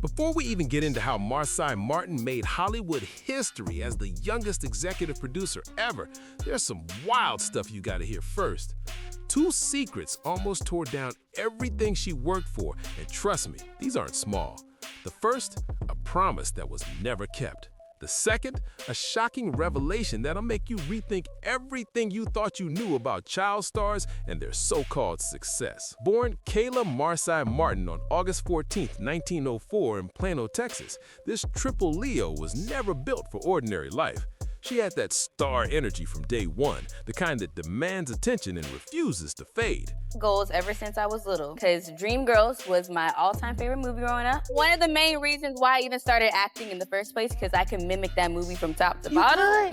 Before we even get into how Marsai Martin made Hollywood history as the youngest executive producer ever, there's some wild stuff you gotta hear first. Two secrets almost tore down everything she worked for, and trust me, these aren't small. The first, a promise that was never kept. The second, a shocking revelation that'll make you rethink everything you thought you knew about child stars and their so-called success. Born Kayla Marsai Martin on August 14, 1904 in Plano, Texas, this triple Leo was never built for ordinary life. She had that star energy from day one, the kind that demands attention and refuses to fade. Goals ever since I was little, because Dreamgirls was my all-time favorite movie growing up. One of the main reasons why I even started acting in the first place, because I can mimic that movie from top to bottom.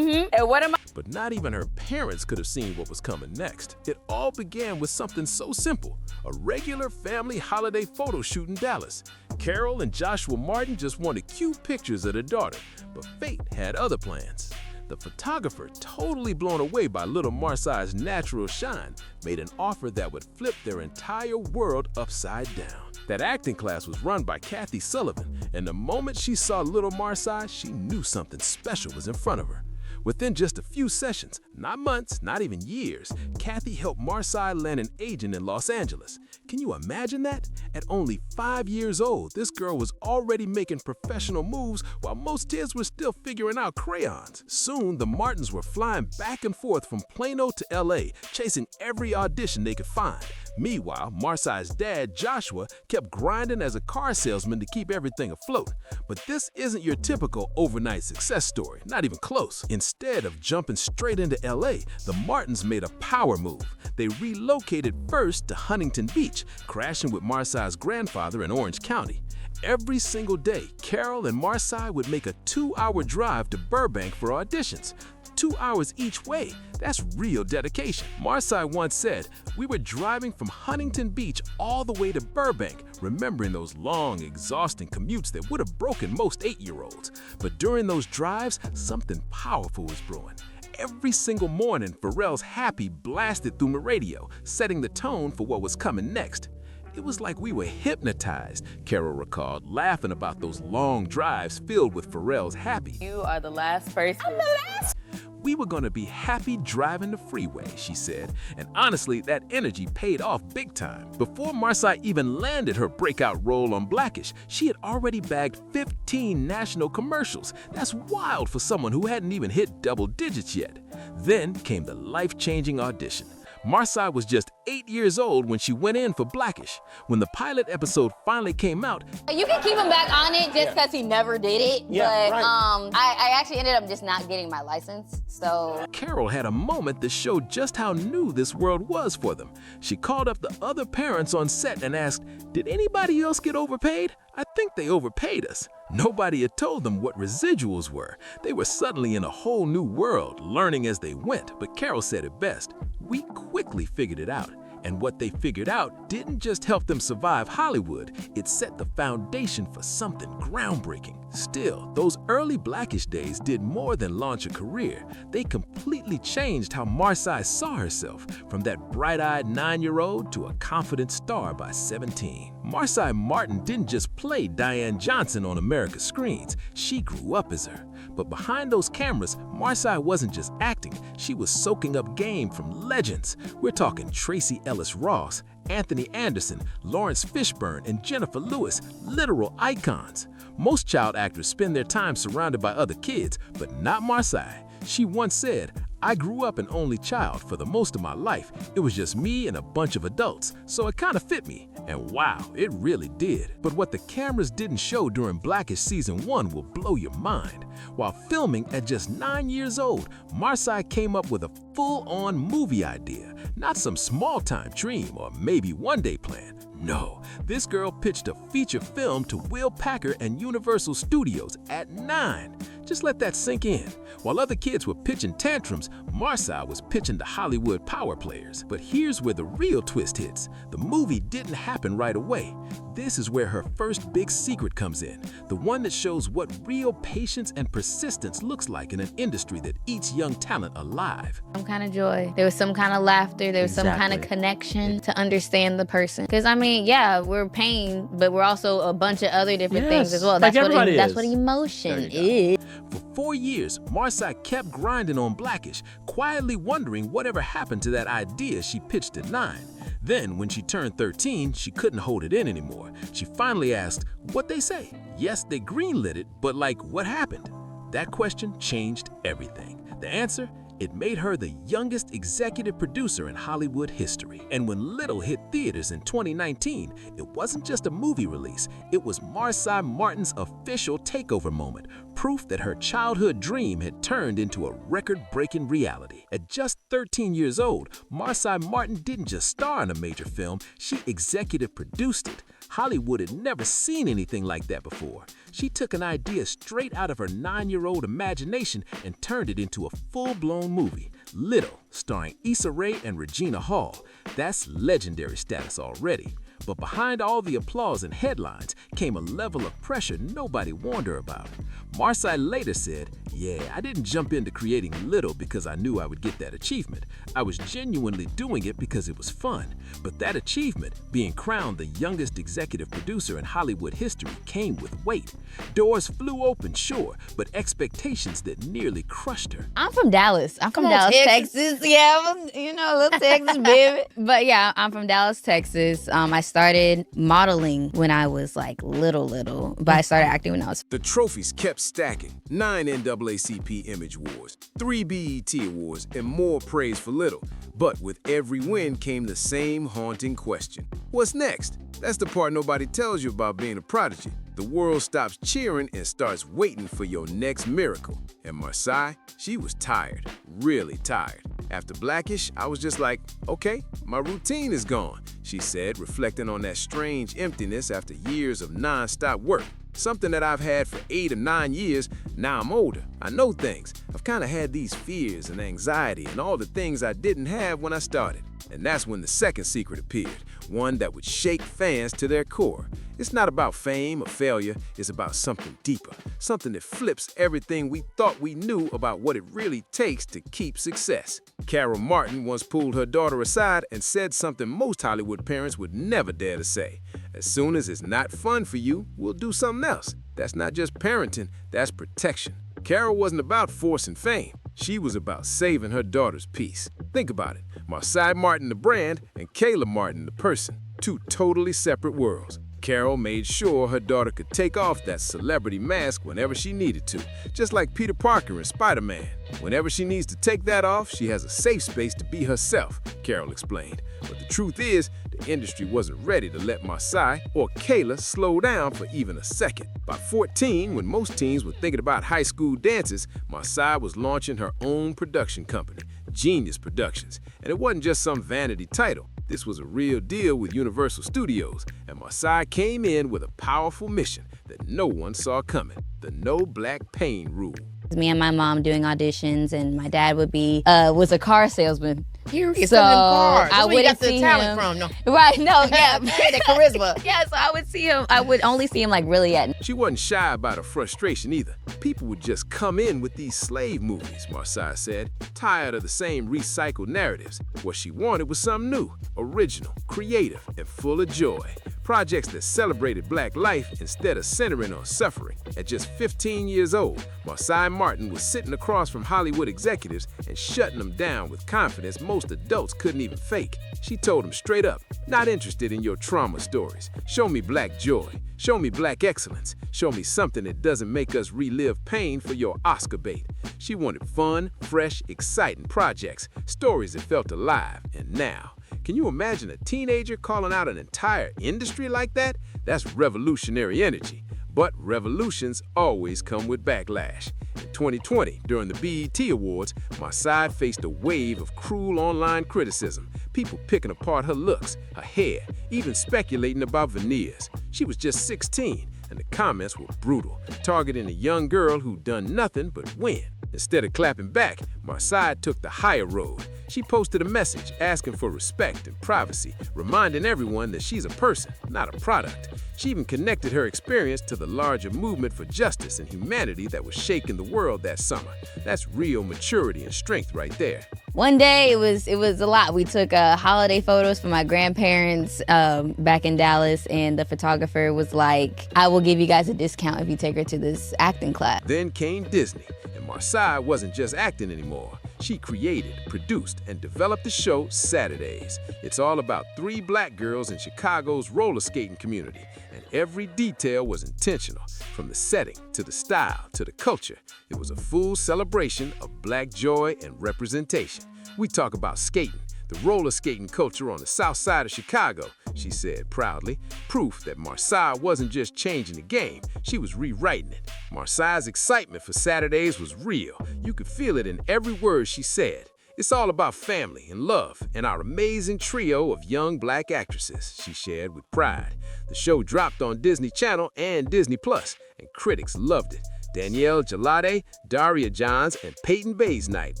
And what am I? But not even her parents could have seen what was coming next. It all began with something so simple, a regular family holiday photo shoot in Dallas. Carol and Joshua Martin just wanted cute pictures of their daughter, but fate had other plans. The photographer, totally blown away by little Marsai's natural shine, made an offer that would flip their entire world upside down. That acting class was run by Kathy Sullivan, and the moment she saw little Marsai, she knew something special was in front of her. Within just a few sessions, not months, not even years, Kathy helped Marsai land an agent in Los Angeles. Can you imagine that? At only 5 years old, this girl was already making professional moves while most kids were still figuring out crayons. Soon, the Martins were flying back and forth from Plano to LA, chasing every audition they could find. Meanwhile, Marsai's dad, Joshua, kept grinding as a car salesman to keep everything afloat. But this isn't your typical overnight success story, not even close. Instead of jumping straight into LA, the Martins made a power move. They relocated first to Huntington Beach, crashing with Marsai's grandfather in Orange County. Every single day, Carol and Marsai would make a 2-hour drive to Burbank for auditions. 2 hours each way. That's real dedication. Marsai once said, "We were driving from Huntington Beach all the way to Burbank, remembering those long, exhausting commutes that would have broken most 8-year-olds. But during those drives, something powerful was brewing. Every single morning, Pharrell's Happy blasted through the radio, setting the tone for what was coming next. It was like we were hypnotized," Carol recalled, laughing about those long drives filled with Pharrell's Happy. You are the last person. I'm the last. "We were gonna be happy driving the freeway," she said, and honestly, that energy paid off big time. Before Marsai even landed her breakout role on Blackish, she had already bagged 15 national commercials. That's wild for someone who hadn't even hit double digits yet. Then came the life-changing audition. Marsai was just 8 years old when she went in for Blackish. When the pilot episode finally came out, You can keep him back on it just because he never did it. Yeah, but right. I actually ended up just not getting my license. So Carol had a moment that showed just how new this world was for them. She called up the other parents on set and asked, "Did anybody else get overpaid? I think they overpaid us." Nobody had told them what residuals were. They were suddenly in a whole new world, learning as they went. But Carol said it best, "We quickly figured it out." And what they figured out didn't just help them survive Hollywood, it set the foundation for something groundbreaking. Still, those early Blackish days did more than launch a career. They completely changed how Marsai saw herself, from that bright-eyed 9-year-old to a confident star by 17. Marsai Martin didn't just play Diane Johnson on America's screens, she grew up as her. But behind those cameras, Marsai wasn't just acting, she was soaking up game from legends. We're talking Tracy Ellis Ross, Anthony Anderson, Lawrence Fishburne, and Jennifer Lewis, literal icons. Most child actors spend their time surrounded by other kids, but not Marsai. She once said, "I grew up an only child for the most of my life. It was just me and a bunch of adults, so it kind of fit me." And wow, it really did. But what the cameras didn't show during Blackish Season 1 will blow your mind. While filming at just 9 years old, Marsai came up with a full-on movie idea. Not some small-time dream or maybe one-day plan. No, this girl pitched a feature film to Will Packer and Universal Studios at 9. Just let that sink in. While other kids were pitching tantrums, Marsai was pitching to Hollywood power players. But here's where the real twist hits. The movie didn't happen right away. this is where her first big secret comes in, the one that shows what real patience and persistence looks like in an industry that eats young talent alive. Some kind of joy. There was some kind of laughter. There was some kind of connection to understand the person. Because, I mean, yeah, we're pain, but we're also a bunch of other different things as well. Like That's what emotion is. For 4 years, Marsai kept grinding on Blackish, quietly wondering whatever happened to that idea she pitched at 9. Then, when she turned 13, she couldn't hold it in anymore. She finally asked, "What they say?" Yes, they greenlit it, but like, what happened? That question changed everything. The answer? It made her the youngest executive producer in Hollywood history. And when Little hit theaters in 2019, it wasn't just a movie release, it was Marsai Martin's official takeover moment, proof that her childhood dream had turned into a record-breaking reality. At just 13 years old, Marsai Martin didn't just star in a major film, she executive produced it. Hollywood had never seen anything like that before. She took an idea straight out of her 9-year-old imagination and turned it into a full-blown movie, Little, starring Issa Rae and Regina Hall. That's legendary status already. But behind all the applause and headlines came a level of pressure nobody warned her about. Marsai later said, "Yeah, I didn't jump into creating Little because I knew I would get that achievement. I was genuinely doing it because it was fun." But that achievement, being crowned the youngest executive producer in Hollywood history, came with weight. Doors flew open, sure, but expectations that nearly crushed her. I'm from Dallas. I'm from Dallas, Texas. Yeah, little Texas baby. But yeah, I'm from Dallas, Texas. I started modeling when I was like little, but I started acting when I was. The trophies kept stacking. 9 NAACP Image Awards, 3 BET Awards, and more praise for Little. But with every win came the same haunting question. What's next? That's the part nobody tells you about being a prodigy. The world stops cheering and starts waiting for your next miracle. And Marsai, she was tired, really tired. After Blackish, I was just like, okay, my routine is gone, she said, reflecting on that strange emptiness after years of non-stop work. Something that I've had for 8 or 9 years. Now I'm older. I know things. I've kind of had these fears and anxiety and all the things I didn't have when I started. And that's when the second secret appeared, one that would shake fans to their core. It's not about fame or failure, it's about something deeper, something that flips everything we thought we knew about what it really takes to keep success. Carol Martin once pulled her daughter aside and said something most Hollywood parents would never dare to say. As soon as it's not fun for you, we'll do something else. That's not just parenting, that's protection. Carol wasn't about forcing fame. She was about saving her daughter's peace. Think about it. Marsai Martin the brand and Kayla Martin the person. Two totally separate worlds. Carol made sure her daughter could take off that celebrity mask whenever she needed to, just like Peter Parker in Spider-Man. Whenever she needs to take that off, she has a safe space to be herself, Carol explained. But the truth is, the industry wasn't ready to let Marsai or Kayla slow down for even a second. By 14, when most teens were thinking about high school dances, Marsai was launching her own production company, Genius Productions. And it wasn't just some vanity title. This was a real deal with Universal Studios, and Marsai came in with a powerful mission that no one saw coming, the no black pain rule. Me and my mom doing auditions, and my dad was a car salesman. Here he is selling cars. That's where you got the talent from, no? Right, no, yeah. That charisma. Yeah, so I would see him, I would only see him like really at. She wasn't shy about her frustration either. People would just come in with these slave movies, Marsai said, tired of the same recycled narratives. What she wanted was something new, original, creative, and full of joy. Projects that celebrated black life instead of centering on suffering. At just 15 years old, Marsai Martin was sitting across from Hollywood executives and shutting them down with confidence most adults couldn't even fake. She told them straight up, not interested in your trauma stories. Show me black joy. Show me black excellence. Show me something that doesn't make us relive pain for your Oscar bait. She wanted fun, fresh, exciting projects, stories that felt alive. And now, can you imagine a teenager calling out an entire industry like that? That's revolutionary energy. But revolutions always come with backlash. In 2020, during the BET Awards, Marsai faced a wave of cruel online criticism. People picking apart her looks, her hair, even speculating about veneers. She was just 16, and the comments were brutal, targeting a young girl who'd done nothing but win. Instead of clapping back, Marsai took the higher road. She posted a message asking for respect and privacy, reminding everyone that she's a person, not a product. She even connected her experience to the larger movement for justice and humanity that was shaking the world that summer. That's real maturity and strength right there. One day, it was a lot. We took holiday photos for my grandparents back in Dallas, and the photographer was like, I will give you guys a discount if you take her to this acting class. Then came Disney, and Marsai wasn't just acting anymore. She created, produced, and developed the show Saturdays. It's all about 3 black girls in Chicago's roller skating community, and every detail was intentional, from the setting to the style to the culture. It was a full celebration of black joy and representation. We talk about skating, the roller skating culture on the south side of Chicago, she said proudly. Proof that Marsai wasn't just changing the game, she was rewriting it. Marsai's excitement for Saturdays was real. You could feel it in every word she said. It's all about family and love and our amazing trio of young black actresses, she shared with pride. The show dropped on Disney Channel and Disney Plus, and critics loved it. Danielle Jalade, Daria Johns, and Peyton Baysnight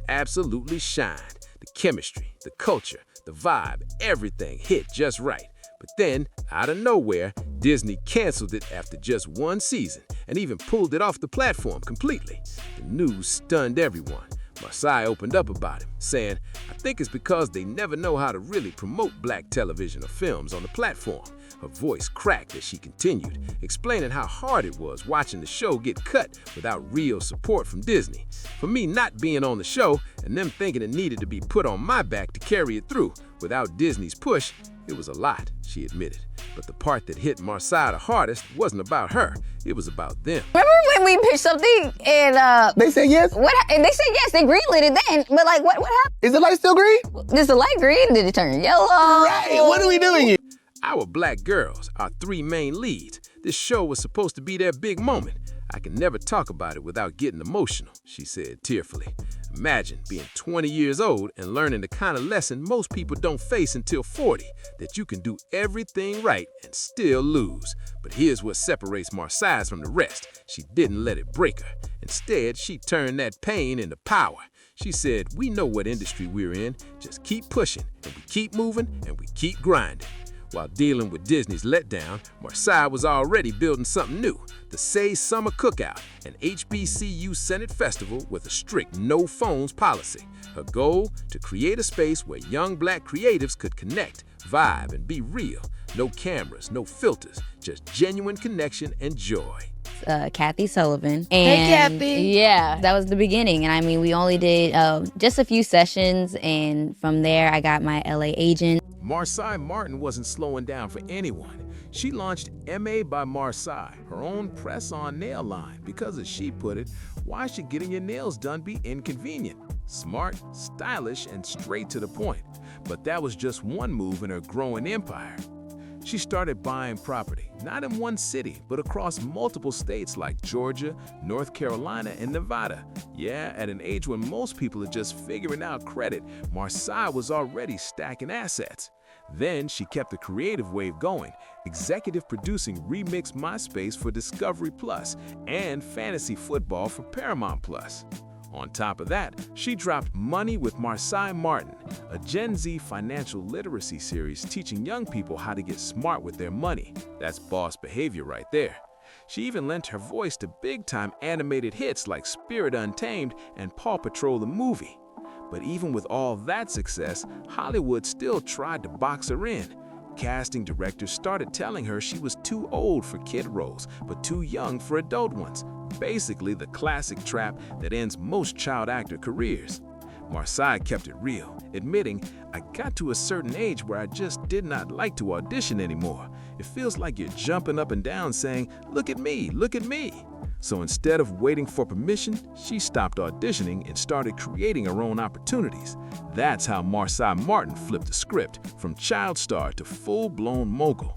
absolutely shined. The chemistry, the culture, the vibe, everything hit just right. But then, out of nowhere, Disney canceled it after just 1 season and even pulled it off the platform completely. The news stunned everyone. Marsai opened up about him, saying, I think it's because they never know how to really promote black television or films on the platform. Her voice cracked as she continued, explaining how hard it was watching the show get cut without real support from Disney. For me not being on the show and them thinking it needed to be put on my back to carry it through, without Disney's push, it was a lot, she admitted. But the part that hit Marsai the hardest wasn't about her, it was about them. Remember when we pitched something and they said yes? And they said yes, they greenlit it then, but like what happened? Is the light still green? Is the light green? Did it turn yellow? Right, what are we doing here? Our black girls, our 3 main leads. This show was supposed to be their big moment. I can never talk about it without getting emotional, she said tearfully. Imagine being 20 years old and learning the kind of lesson most people don't face until 40, that you can do everything right and still lose. But here's what separates Marsai from the rest. She didn't let it break her. Instead, she turned that pain into power. She said, we know what industry we're in, just keep pushing, and we keep moving, and we keep grinding. While dealing with Disney's letdown, Marsai was already building something new, the Say Summer Cookout, an HBCU Senate festival with a strict no phones policy. Her goal, to create a space where young black creatives could connect, vibe, and be real. No cameras, no filters, just genuine connection and joy. Kathy Sullivan. Hey, Kathy. Yeah, that was the beginning. And I mean, we only did just a few sessions, and from there I got my LA agent. Marsai Martin wasn't slowing down for anyone. She launched MA by Marsai, her own press-on nail line, because as she put it, why should getting your nails done be inconvenient? Smart, stylish, and straight to the point. But that was just one move in her growing empire. She started buying property, not in one city, but across multiple states like Georgia, North Carolina, and Nevada. Yeah, at an age when most people are just figuring out credit, Marsai was already stacking assets. Then she kept the creative wave going, executive producing Remix MySpace for Discovery Plus and Fantasy Football for Paramount Plus. On top of that, she dropped Money with Marsai Martin, a Gen Z financial literacy series teaching young people how to get smart with their money. That's boss behavior right there. She even lent her voice to big-time animated hits like Spirit Untamed and Paw Patrol the movie. But even with all that success, Hollywood still tried to box her in. Casting directors started telling her she was too old for kid roles, but too young for adult ones. Basically, the classic trap that ends most child actor careers. Marsai kept it real, admitting, I got to a certain age where I just did not like to audition anymore. It feels like you're jumping up and down saying, look at me, look at me. So instead of waiting for permission, she stopped auditioning and started creating her own opportunities. That's how Marsai Martin flipped the script from child star to full-blown mogul.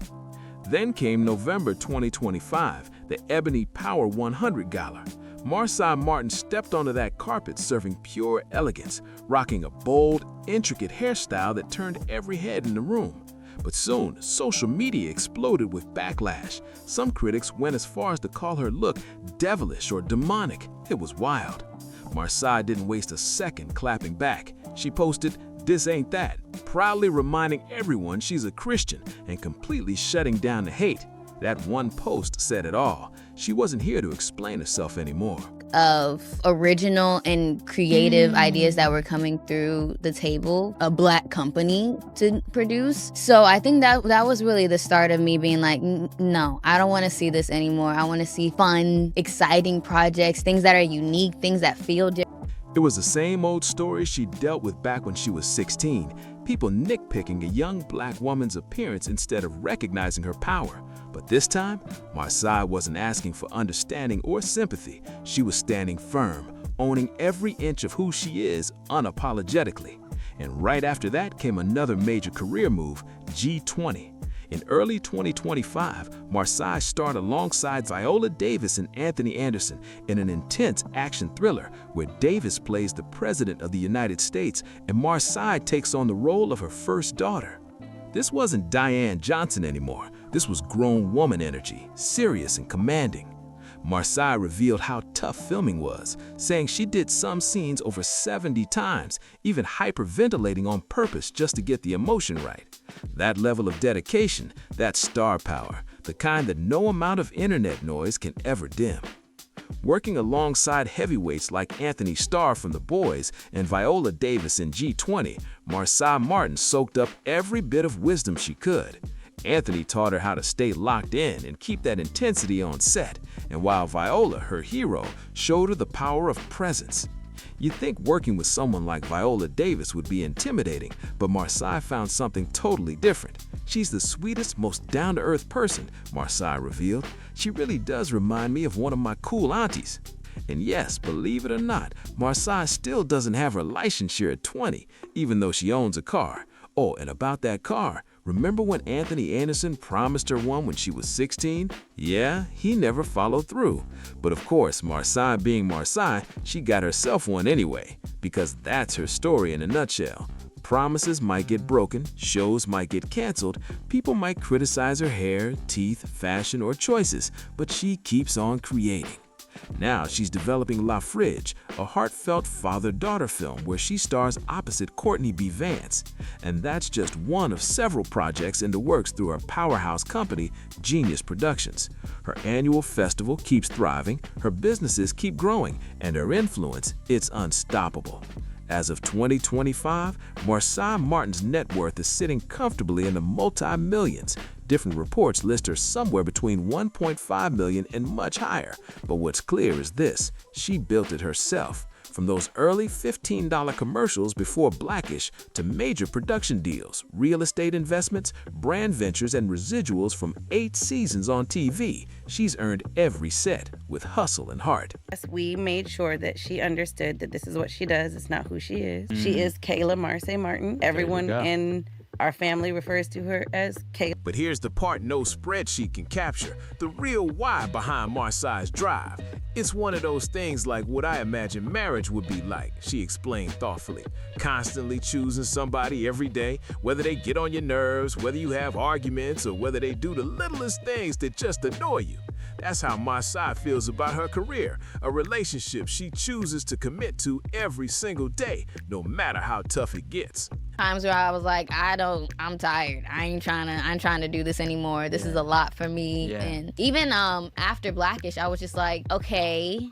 Then came November 2025, the Ebony Power 100 Gala. Marsai Martin stepped onto that carpet serving pure elegance, rocking a bold, intricate hairstyle that turned every head in the room. But soon, social media exploded with backlash. Some critics went as far as to call her look devilish or demonic. It was wild. Marsai didn't waste a second clapping back. She posted, This Ain't That, proudly reminding everyone she's a Christian and completely shutting down the hate. That one post said it all. She wasn't here to explain herself anymore. Of original and creative ideas that were coming through the table, a Black company to produce. So I think that was really the start of me being like, no, I don't want to see this anymore. I want to see fun, exciting projects, things that are unique, things that feel different. It was the same old story she dealt with back when she was 16. People nitpicking a young Black woman's appearance instead of recognizing her power. But this time, Marsai wasn't asking for understanding or sympathy. She was standing firm, owning every inch of who she is unapologetically. And right after that came another major career move, G20. In early 2025, Marsai starred alongside Viola Davis and Anthony Anderson in an intense action thriller where Davis plays the President of the United States and Marsai takes on the role of her first daughter. This wasn't Diane Johnson anymore. This was grown woman energy, serious and commanding. Marsai revealed how tough filming was, saying she did some scenes over 70 times, even hyperventilating on purpose just to get the emotion right. That level of dedication, that star power, the kind that no amount of internet noise can ever dim. Working alongside heavyweights like Anthony Starr from The Boys and Viola Davis in G20, Marsai Martin soaked up every bit of wisdom she could. Anthony taught her how to stay locked in and keep that intensity on set, and while Viola, her hero, showed her the power of presence. You'd think working with someone like Viola Davis would be intimidating, but Marsai found something totally different. She's the sweetest, most down-to-earth person, Marsai revealed. She really does remind me of one of my cool aunties. And yes, believe it or not, Marsai still doesn't have her licensure at 20, even though she owns a car. Oh, and about that car, remember when Anthony Anderson promised her one when she was 16? Yeah, he never followed through. But of course, Marsai being Marsai, she got herself one anyway, because that's her story in a nutshell. Promises might get broken, shows might get canceled, people might criticize her hair, teeth, fashion, or choices, but she keeps on creating. Now she's developing La Fridge, a heartfelt father-daughter film where she stars opposite Courtney B. Vance. And that's just one of several projects in the works through her powerhouse company, Genius Productions. Her annual festival keeps thriving, her businesses keep growing, and her influence, it's unstoppable. As of 2025, Marsai Martin's net worth is sitting comfortably in the multi-millions. Different reports list her somewhere between 1.5 million and much higher. But what's clear is this: she built it herself. From those early $15 commercials before Blackish to major production deals, real estate investments, brand ventures, and residuals from 8 seasons on TV, she's earned every set with hustle and heart. We made sure that she understood that this is what she does. It's not who she is. She is Kayla Marsai Martin. Everyone in our family refers to her as Kayla. But here's the part no spreadsheet can capture, the real why behind Marsai's drive. It's one of those things like what I imagine marriage would be like, she explained thoughtfully. Constantly choosing somebody every day, whether they get on your nerves, whether you have arguments, or whether they do the littlest things that just annoy you. That's how Marsai feels about her career, a relationship she chooses to commit to every single day, no matter how tough it gets. Times where I was like, I'm tired. I'm trying to do this anymore. This is a lot for me. Yeah. And even after Blackish, I was just like, okay,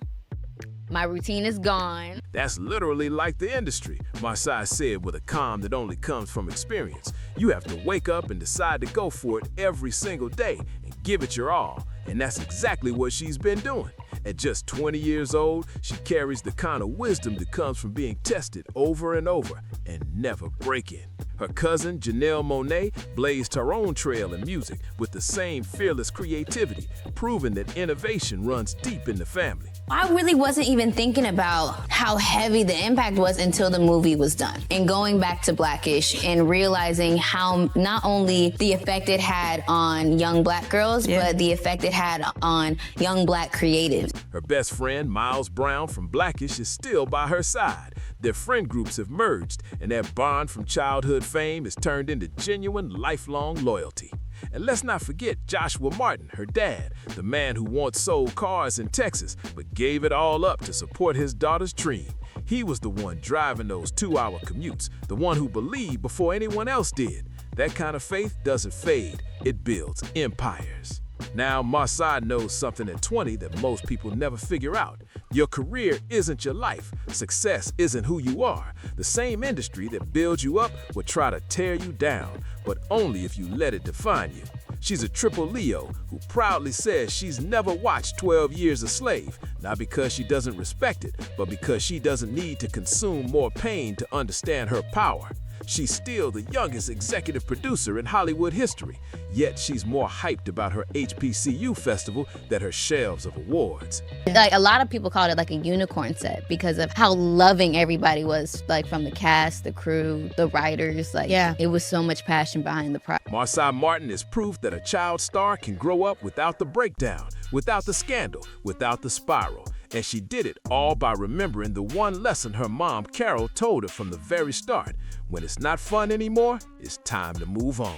my routine is gone. That's literally like the industry, Marsai said with a calm that only comes from experience. You have to wake up and decide to go for it every single day and give it your all. And that's exactly what she's been doing. At just 20 years old, she carries the kind of wisdom that comes from being tested over and over and never breaking. Her cousin, Janelle Monáe, blazed her own trail in music with the same fearless creativity, proving that innovation runs deep in the family. I really wasn't even thinking about how heavy the impact was until the movie was done. And going back to Blackish and realizing how not only the effect it had on young Black girls, but the effect it had on young Black creatives. Her best friend, Miles Brown from Blackish, is still by her side. Their friend groups have merged, and that bond from childhood fame is turned into genuine, lifelong loyalty. And let's not forget Joshua Martin, her dad, the man who once sold cars in Texas, but gave it all up to support his daughter's dream. He was the one driving those 2-hour commutes, the one who believed before anyone else did. That kind of faith doesn't fade, it builds empires. Now, Marsai knows something at 20 that most people never figure out. Your career isn't your life. Success isn't who you are. The same industry that builds you up will try to tear you down, but only if you let it define you. She's a triple Leo who proudly says she's never watched 12 Years a Slave, not because she doesn't respect it, but because she doesn't need to consume more pain to understand her power. She's still the youngest executive producer in Hollywood history, yet she's more hyped about her HBCU festival than her shelves of awards. Like, a lot of people called it like a unicorn set because of how loving everybody was, like from the cast, the crew, the writers. Like, it was so much passion behind the project. Marsai Martin is proof that a child star can grow up without the breakdown, without the scandal, without the spiral. And she did it all by remembering the one lesson her mom, Carol, told her from the very start. When it's not fun anymore, it's time to move on.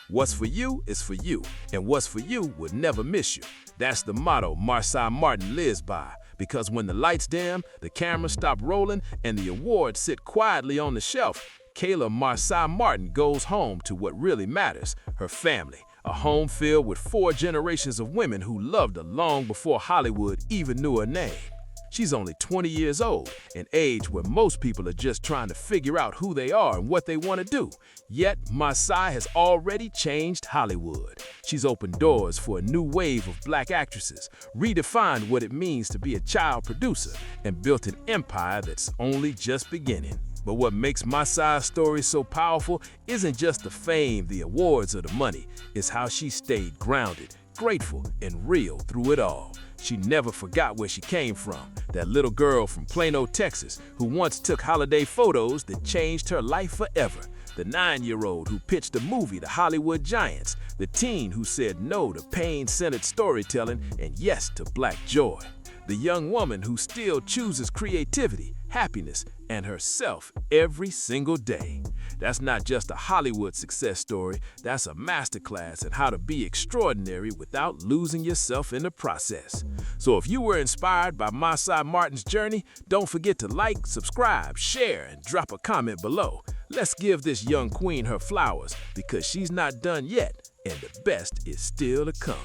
What's for you is for you, and what's for you will never miss you. That's the motto Marsai Martin lives by, because when the lights dim, the cameras stop rolling, and the awards sit quietly on the shelf, Kayla Marsai Martin goes home to what really matters, her family. A home filled with 4 generations of women who loved her long before Hollywood even knew her name. She's only 20 years old, an age where most people are just trying to figure out who they are and what they want to do. Yet, Marsai has already changed Hollywood. She's opened doors for a new wave of black actresses, redefined what it means to be a child producer, and built an empire that's only just beginning. But what makes Marsai's story so powerful isn't just the fame, the awards, or the money. It's how she stayed grounded, grateful, and real through it all. She never forgot where she came from, that little girl from Plano, Texas, who once took holiday photos that changed her life forever. The 9-year-old who pitched a movie to Hollywood giants, the teen who said no to pain-centered storytelling and yes to black joy. The young woman who still chooses creativity, happiness, and herself every single day. That's not just a Hollywood success story, that's a masterclass in how to be extraordinary without losing yourself in the process. So if you were inspired by Marsai Martin's journey, don't forget to like, subscribe, share, and drop a comment below. Let's give this young queen her flowers, because she's not done yet, and the best is still to come.